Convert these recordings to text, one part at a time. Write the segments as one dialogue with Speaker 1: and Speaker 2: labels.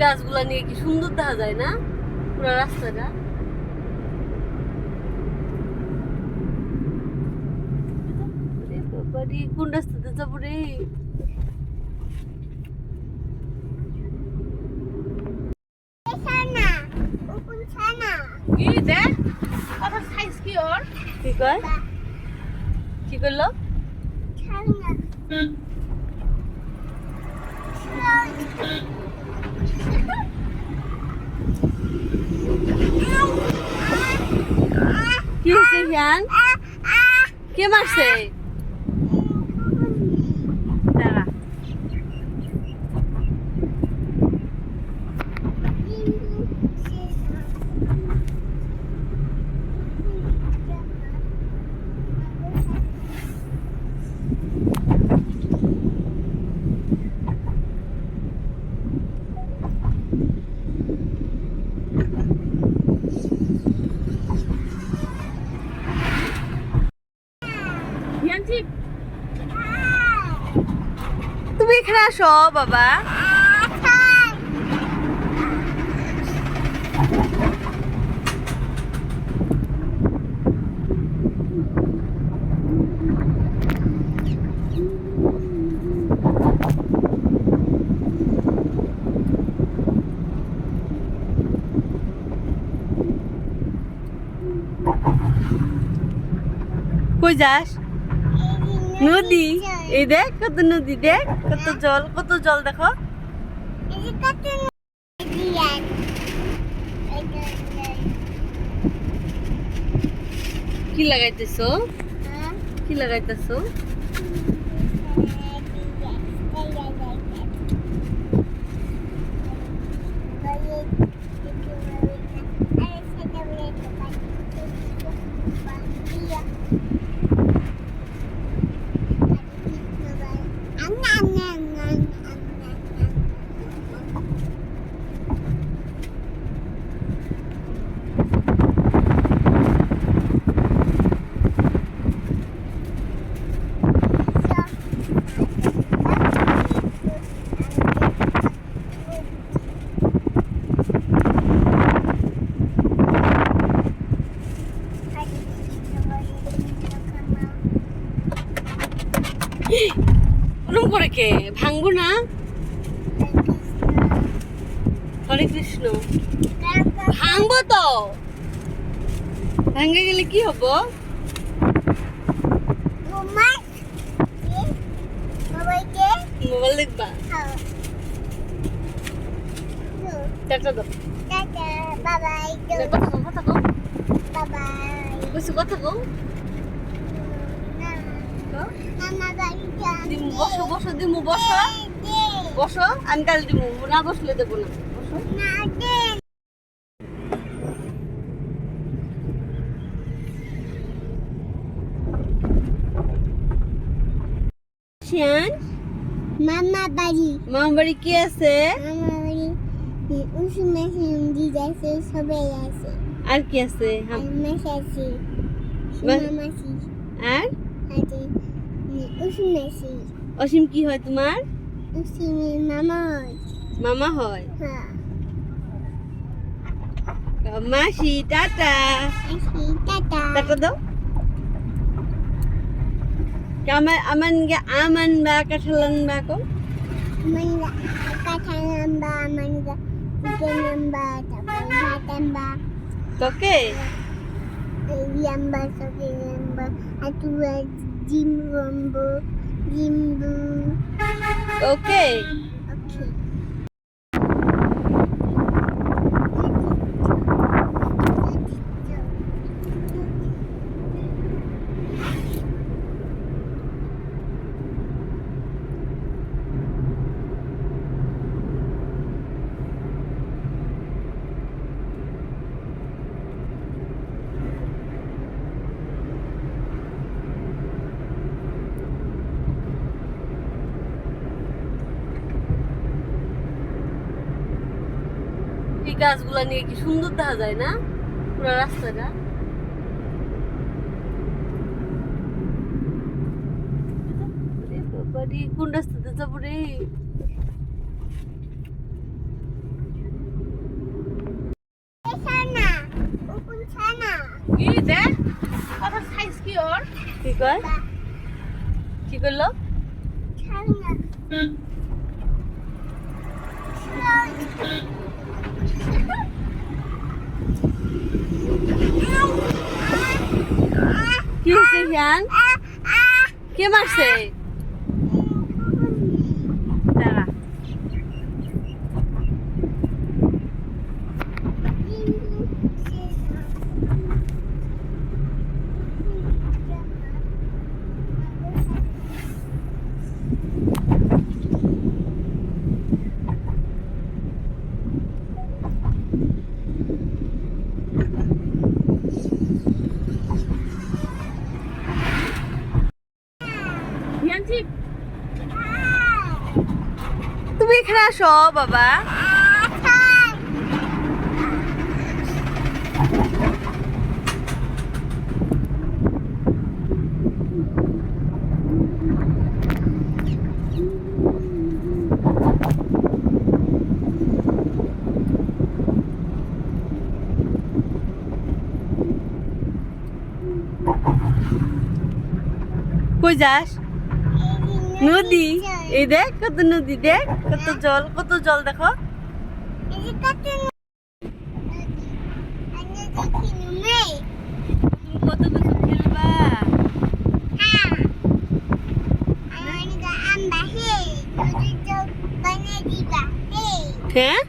Speaker 1: গাছগুলা নিয়ে কি সুন্দর দেখা যায় না পুরো রাস্তাটা। কোন রাস্তাতে যাবো রে? কি দেখ কথা সাইজ কি ওর? কি কয়? কি করলো? কি হয়েছে হিয়ান? কে মারছে? দাঁড়া। হিয়ান ঠিক তুমি এখানে আসো বাবা। কই যাস? নদী। এই দেখ কত নদী, দেখ কত জল দেখো। কি লাগাইতেছো? কি লাগাইতেছো? ওরম করে কে ভাঙবো না? হরে কৃষ্ণ। ভাঙবো তো, ভাঙে গেলে কি হবো? মোবাইল দেখবা? টাটা দাও। কথা কও। কিছু কথা কও। বসো বসো দিমু, বসো বসো। আমি কাল দিমু, না বসলে দেবো না। বসো। শিয়ান মামা বাড়ি কি আছে? সবাই আছে। আর কি আছে? আর অসীম কি হয় তোমার? মামা হয়। মাসি টাটা। টাটা দাও। aman ba katalan ba ko?
Speaker 2: Katalan ba, ganyan ba, tapos hatan ba?
Speaker 1: Toke?
Speaker 2: Yan ba, yan ba, at jimbo.
Speaker 1: Okay.
Speaker 2: Okay.
Speaker 1: এই গাছগুলা নিয়ে কি সুন্দর দেখা যায় না পুরো রাস্তাটা। কোন রাস্তাতে যাবো রে? কয় কি করলো কি হয়েছে হিয়ান কে মারছে দাঁড়া হিয়ান ঠিক তুমি এখানে আসো বাবা কই যাস নদী এই দেখ কত নদী দেখ কত জল দেখো কত কিছু খেলবা হ্যাঁ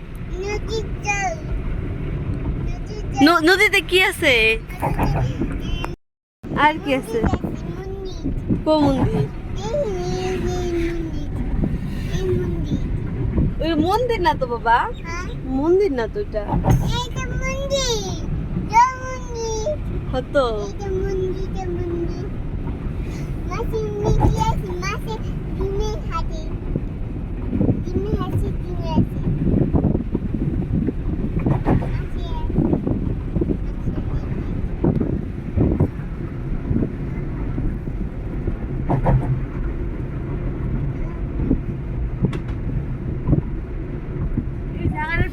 Speaker 1: নদীতে কি আছে আর কি আছে কো মন্দির ওই মন্দির না তো বাবা মন্দির না তো এটা হতো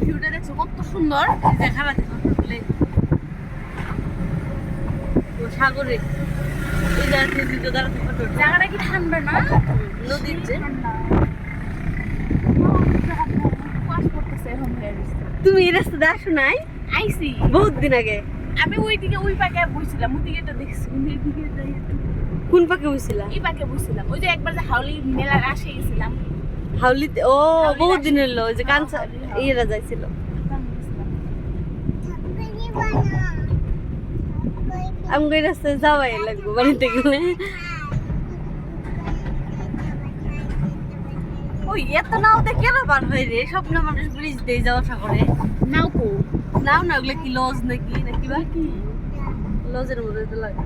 Speaker 1: ভিউটা দেখছো কত সুন্দর দেখাবা সাগরে এই জায়গাটা কি ঠান্ডা না নদীর যে তুমি এই রাস্তাতে আসো নাই আইসি বহুত দিন আগে
Speaker 3: আমি ওইদিকে ওই পাকে বসছিলাম ওইদিকে তো দেখছি ওইদিকে যাই একটু
Speaker 1: কোন পাকে বসছিলাম
Speaker 3: এই পাকে বসছিলাম ওই যে একবার যে হাউলি মেলার আসে গেছিলাম
Speaker 1: হাউলিতে ও বহুত দিন হলো যে কাঞ্চা ইয়েরা যাইছিল আমি এই রাস্তায় যাওয়াই লাগবো বাড়িতে গেলে ওই এত নাওতে কেন বার হয় রে স্বপ্ন মানুষ ব্রিজ দিয়ে যাওয়া সাগরে
Speaker 3: নাও কো
Speaker 1: নাও না ওগুলো কি লজ নাকি বা কি লজের মধ্যে তো লাগে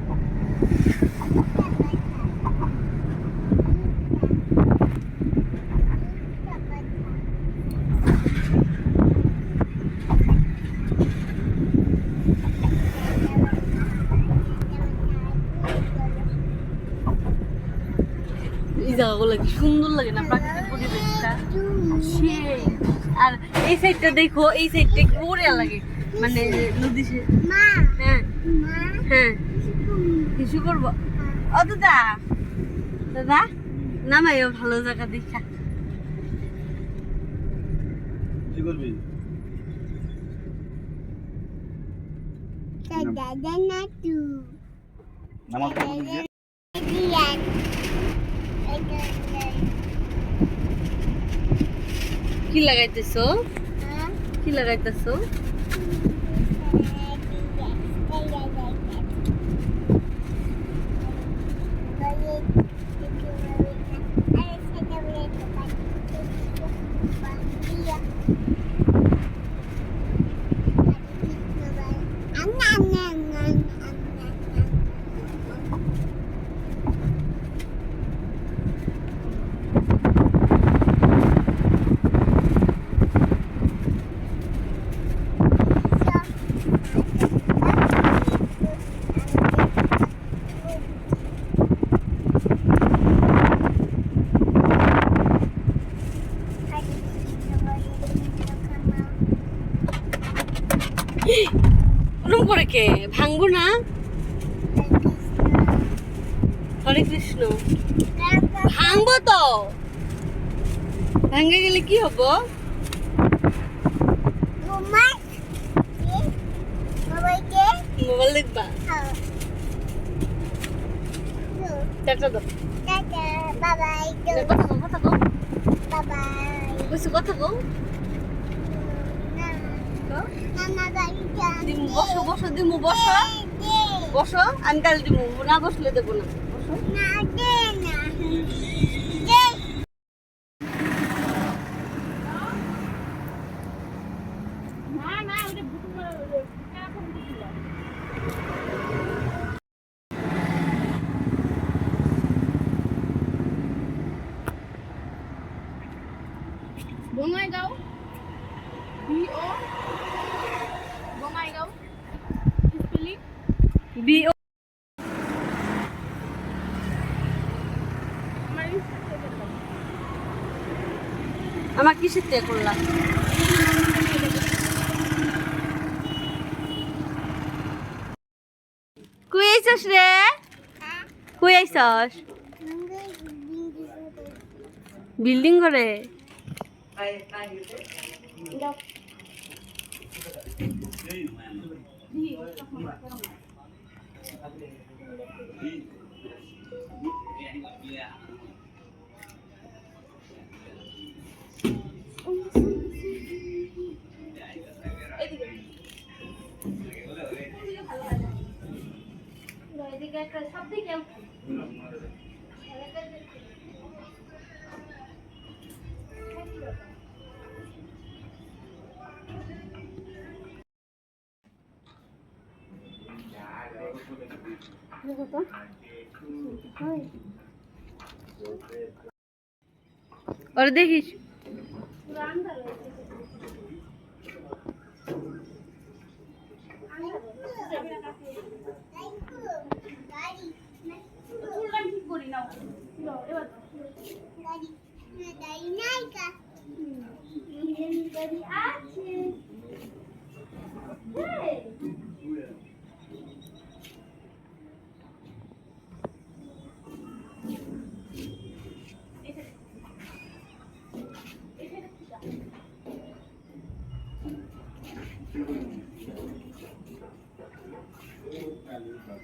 Speaker 1: এই জায়গাগুলো কি সুন্দর লাগে না প্রাকৃতিক পরিবেশটা সেই আর এই সাইডটা দেখো এই সাইডটা কি বড়িয়া লাগে মানে নদী হ্যাঁ হ্যাঁ কিছু করবো ও দাদা দাদা নামাইও ভালো জায়গা দেখা
Speaker 4: কি করবি
Speaker 2: দাদা না তু
Speaker 4: নামাজ পড়বি
Speaker 1: কি লাগাইতেছো কি লাগাইতেছো ওরকম করে কে ভাঙবো না হরে কৃষ্ণ ভাঙবো তো ভাঙে গেলে কি হবো মোবাইল দেখবা টাটা দাও কথা কও কিছু কথা কও দিমু বসো বসো দিমু বসো বসো আমি কাল দিমু না বসলে দেবো না বসো
Speaker 3: না না ওটা বুটু কেমন দিছিল Bongaigaon BO Bongaigaon spelling
Speaker 1: B O আমার কিসের থেকে করলাম কই আইছস রে কই আইছস বিল্ডিং ঘরে ওরে দেখিস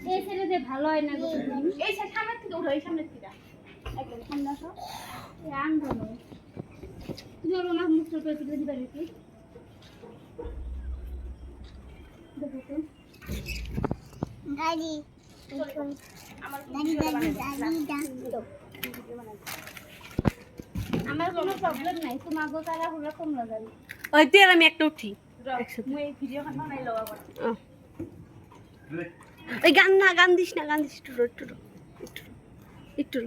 Speaker 1: এই ছেলেদের ভালো হয় না গো
Speaker 3: এই সামনের থেকে উঠো এই সামনের থেকে একদম সামনে আসো
Speaker 1: রাম ধরো তুমি ওর না মুখ চোখে তুলে দিবা নাকি দেখো তো
Speaker 2: গাড়ি
Speaker 3: আমার
Speaker 1: আমার কোনো প্রবলেম নাই তোমার গো তারা হলো কমলা যাবে ওই তেল আমি একটা উঠি
Speaker 3: মুই ভিডিও খান বানাই লও আবার
Speaker 1: এই গান দিস না একটু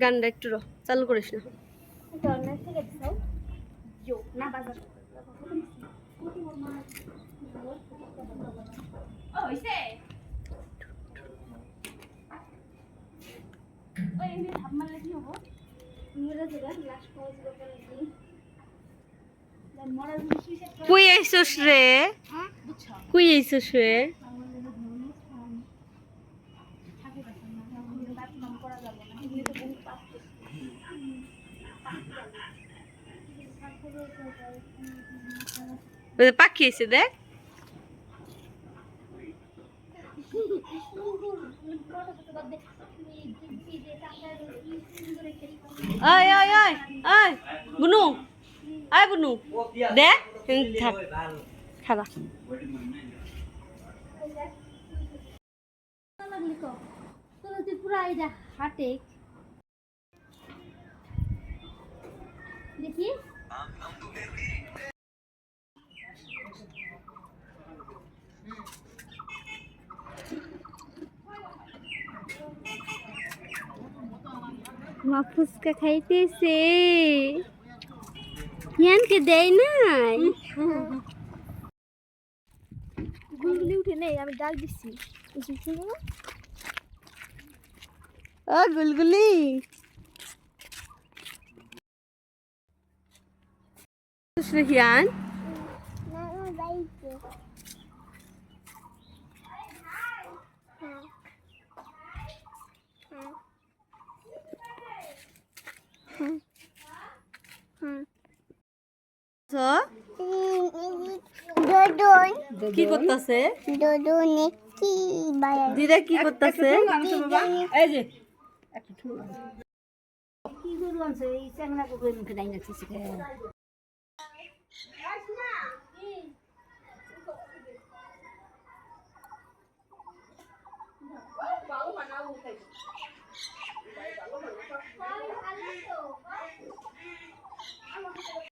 Speaker 1: গানটা একটু চালু করিস না
Speaker 3: না বাজার ও হইছে ওই এমনি ভাব মারলে কি হবো
Speaker 1: মরে যাবে লাস্ট পজ করে দিই
Speaker 3: মরার বেশি সেট করে
Speaker 1: কই আইছস রে
Speaker 3: বুঝছো
Speaker 1: কই আইছস রে
Speaker 3: থাকে কথা না দাঁত নাম করা যাবে না এগুলো তো বহুত পাপ
Speaker 1: ওই পাখি আইছে দেখ ওই বুনু বুনু দেখ খাবা পুরা এটা হাটে দেখি মা ফুচকা খাইতেছে ইয়ানকে দেয় নাই গুলগুলি উঠে নেই আমি ডাক দিচ্ছি ও গুলগুলি ইয়ান
Speaker 2: দোদন
Speaker 1: কি করতেছে
Speaker 2: দোদনে কি বাড়াই
Speaker 1: দিদা কি করতেছে
Speaker 3: এই যে
Speaker 2: কি গরু আনছে এই চ্যাংড়া কুকুরের মুখে দাই নাচিস
Speaker 3: ভালো বানাবো